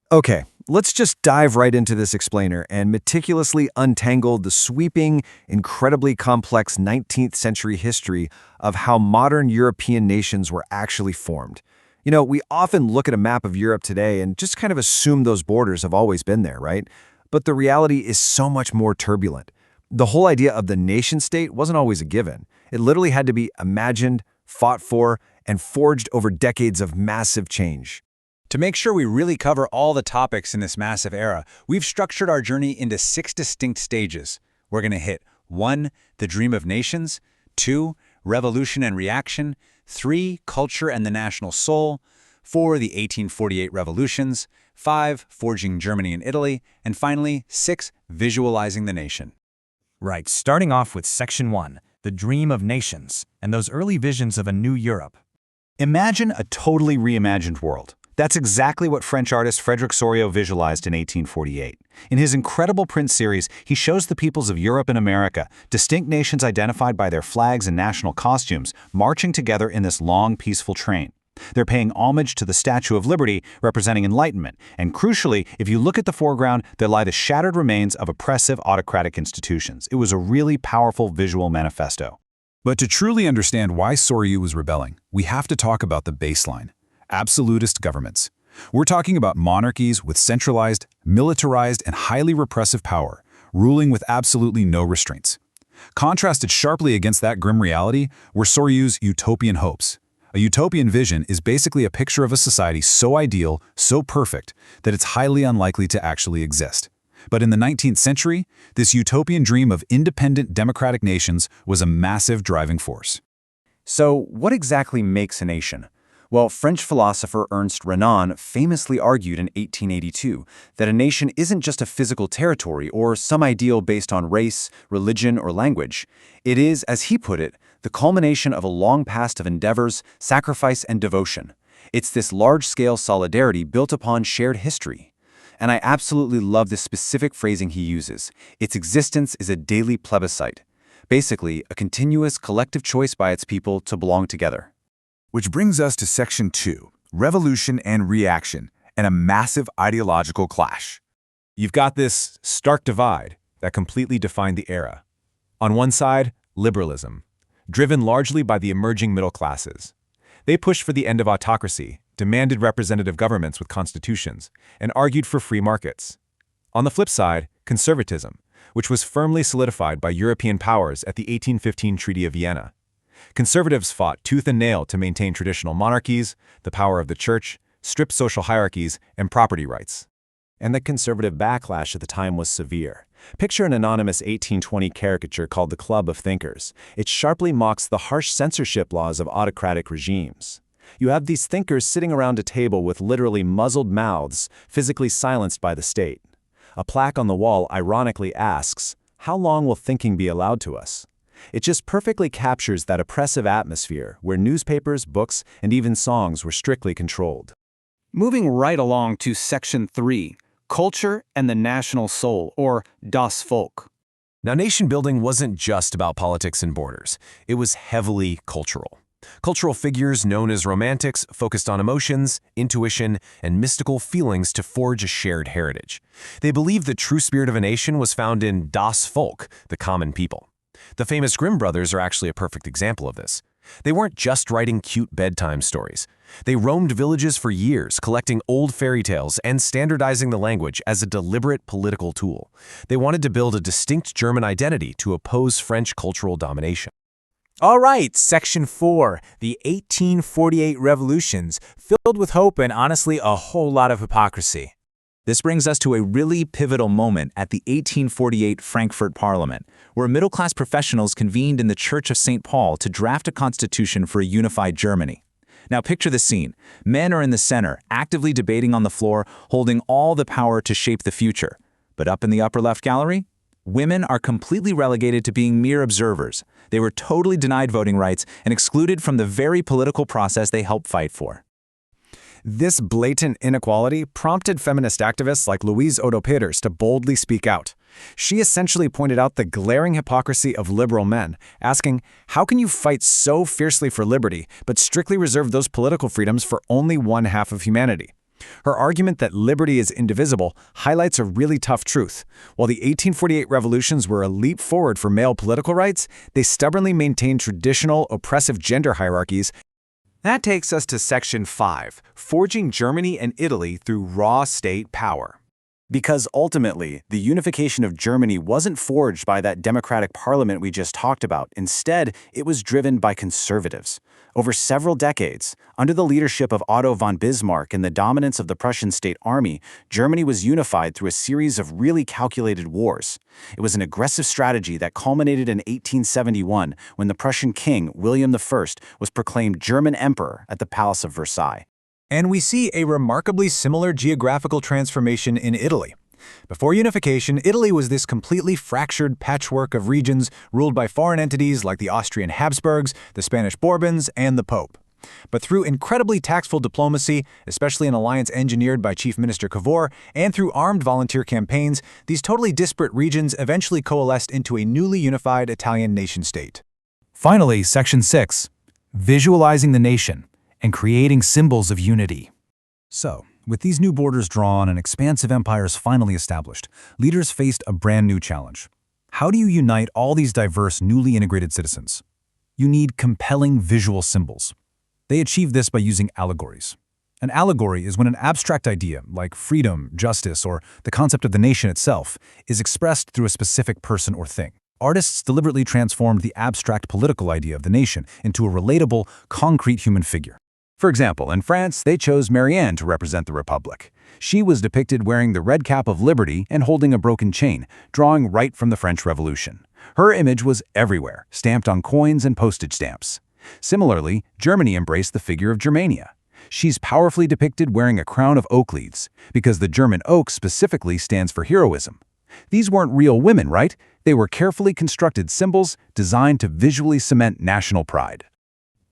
Okay, let's just dive right into this explainer and meticulously untangle the sweeping, incredibly complex 19th century history of how modern European nations were actually formed. We often look at a map of Europe today and just kind of assume those borders have always been there, right? But the reality is so much more turbulent. The whole idea of the nation-state wasn't always a given. It literally had to be imagined, fought for, and forged over decades of massive change. To make sure we really cover all the topics in this massive era, we've structured our journey into 6 distinct stages. We're going to hit 1. The dream of nations, 2. Revolution and reaction, 3. Culture and the national soul, 4. The 1848 revolutions, 5. Forging Germany and Italy, and finally, 6. Visualizing the nation. Right, starting off with Section 1, the dream of nations, and those early visions of a new Europe. Imagine a totally reimagined world. That's exactly what French artist Frédéric Sorrieu visualized in 1848. In his incredible print series, he shows the peoples of Europe and America, distinct nations identified by their flags and national costumes, marching together in this long, peaceful train. They're paying homage to the Statue of Liberty, representing enlightenment, and crucially, if you look at the foreground, there lie the shattered remains of oppressive autocratic institutions. It was a really powerful visual manifesto. But to truly understand why Sorrieu was rebelling, we have to talk about the baseline. Absolutist governments. We're talking about monarchies with centralized, militarized, and highly repressive power, ruling with absolutely no restraints. Contrasted sharply against that grim reality were Sorrieu's utopian hopes. A utopian vision is basically a picture of a society so ideal, so perfect, that it's highly unlikely to actually exist. But in the 19th century, this utopian dream of independent democratic nations was a massive driving force. So, what exactly makes a nation? Well, French philosopher Ernst Renan famously argued in 1882 that a nation isn't just a physical territory or some ideal based on race, religion, or language. It is, as he put it, the culmination of a long past of endeavors, sacrifice, and devotion. It's this large-scale solidarity built upon shared history. And I absolutely love this specific phrasing he uses. Its existence is a daily plebiscite. Basically, a continuous collective choice by its people to belong together. Which brings us to Section 2, Revolution and Reaction, and a massive ideological clash. You've got this stark divide that completely defined the era. On one side, liberalism, driven largely by the emerging middle classes. They pushed for the end of autocracy, demanded representative governments with constitutions, and argued for free markets. On the flip side, conservatism, which was firmly solidified by European powers at the 1815 Treaty of Vienna. Conservatives fought tooth and nail to maintain traditional monarchies, the power of the church, strict social hierarchies, and property rights. And the conservative backlash at the time was severe. Picture an anonymous 1820 caricature called the Club of Thinkers. It sharply mocks the harsh censorship laws of autocratic regimes. You have these thinkers sitting around a table with literally muzzled mouths, physically silenced by the state. A plaque on the wall ironically asks, "How long will thinking be allowed to us?" It just perfectly captures that oppressive atmosphere where newspapers, books, and even songs were strictly controlled. Moving right along to Section 3, Culture and the National Soul, or Das Volk. Now, nation building wasn't just about politics and borders. It was heavily cultural. Cultural figures known as romantics focused on emotions, intuition, and mystical feelings to forge a shared heritage. They believed the true spirit of a nation was found in Das Volk, the common people. The famous Grimm brothers are actually a perfect example of this. They weren't just writing cute bedtime stories. They roamed villages for years, collecting old fairy tales and standardizing the language as a deliberate political tool. They wanted to build a distinct German identity to oppose French cultural domination. All right, Section 4, the 1848 revolutions, filled with hope and honestly a whole lot of hypocrisy. This brings us to a really pivotal moment at the 1848 Frankfurt Parliament, where middle-class professionals convened in the Church of St. Paul to draft a constitution for a unified Germany. Now picture the scene. Men are in the center, actively debating on the floor, holding all the power to shape the future. But up in the upper left gallery, women are completely relegated to being mere observers. They were totally denied voting rights and excluded from the very political process they helped fight for. This blatant inequality prompted feminist activists like Louise Odo Peters to boldly speak out. She essentially pointed out the glaring hypocrisy of liberal men, asking, how can you fight so fiercely for liberty, but strictly reserve those political freedoms for only one half of humanity? Her argument that liberty is indivisible highlights a really tough truth. While the 1848 revolutions were a leap forward for male political rights, they stubbornly maintained traditional, oppressive gender hierarchies. That takes us to Section 5, Forging Germany and Italy Through Raw State Power. Because ultimately, the unification of Germany wasn't forged by that democratic parliament we just talked about. Instead, it was driven by conservatives. Over several decades, under the leadership of Otto von Bismarck and the dominance of the Prussian state army, Germany was unified through a series of really calculated wars. It was an aggressive strategy that culminated in 1871 when the Prussian king, William I, was proclaimed German emperor at the Palace of Versailles. And we see a remarkably similar geographical transformation in Italy. Before unification, Italy was this completely fractured patchwork of regions ruled by foreign entities like the Austrian Habsburgs, the Spanish Bourbons, and the Pope. But through incredibly tactful diplomacy, especially an alliance engineered by Chief Minister Cavour, and through armed volunteer campaigns, these totally disparate regions eventually coalesced into a newly unified Italian nation-state. Finally, Section 6, Visualizing the Nation and Creating Symbols of Unity. So, with these new borders drawn and expansive empires finally established, leaders faced a brand new challenge. How do you unite all these diverse, newly integrated citizens? You need compelling visual symbols. They achieve this by using allegories. An allegory is when an abstract idea, like freedom, justice, or the concept of the nation itself, is expressed through a specific person or thing. Artists deliberately transformed the abstract political idea of the nation into a relatable, concrete human figure. For example, in France, they chose Marianne to represent the Republic. She was depicted wearing the red cap of liberty and holding a broken chain, drawing right from the French Revolution. Her image was everywhere, stamped on coins and postage stamps. Similarly, Germany embraced the figure of Germania. She's powerfully depicted wearing a crown of oak leaves, because the German oak specifically stands for heroism. These weren't real women, right? They were carefully constructed symbols designed to visually cement national pride.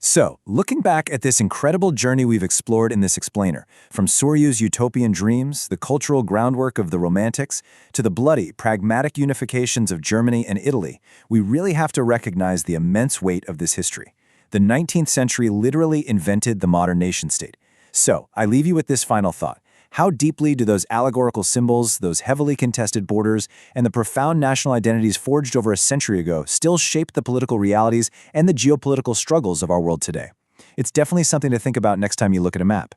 So, looking back at this incredible journey we've explored in this explainer, from Sorrieu's utopian dreams, the cultural groundwork of the Romantics, to the bloody, pragmatic unifications of Germany and Italy, we really have to recognize the immense weight of this history. The 19th century literally invented the modern nation-state. So, I leave you with this final thought. How deeply do those allegorical symbols, those heavily contested borders, and the profound national identities forged over a century ago still shape the political realities and the geopolitical struggles of our world today? It's definitely something to think about next time you look at a map.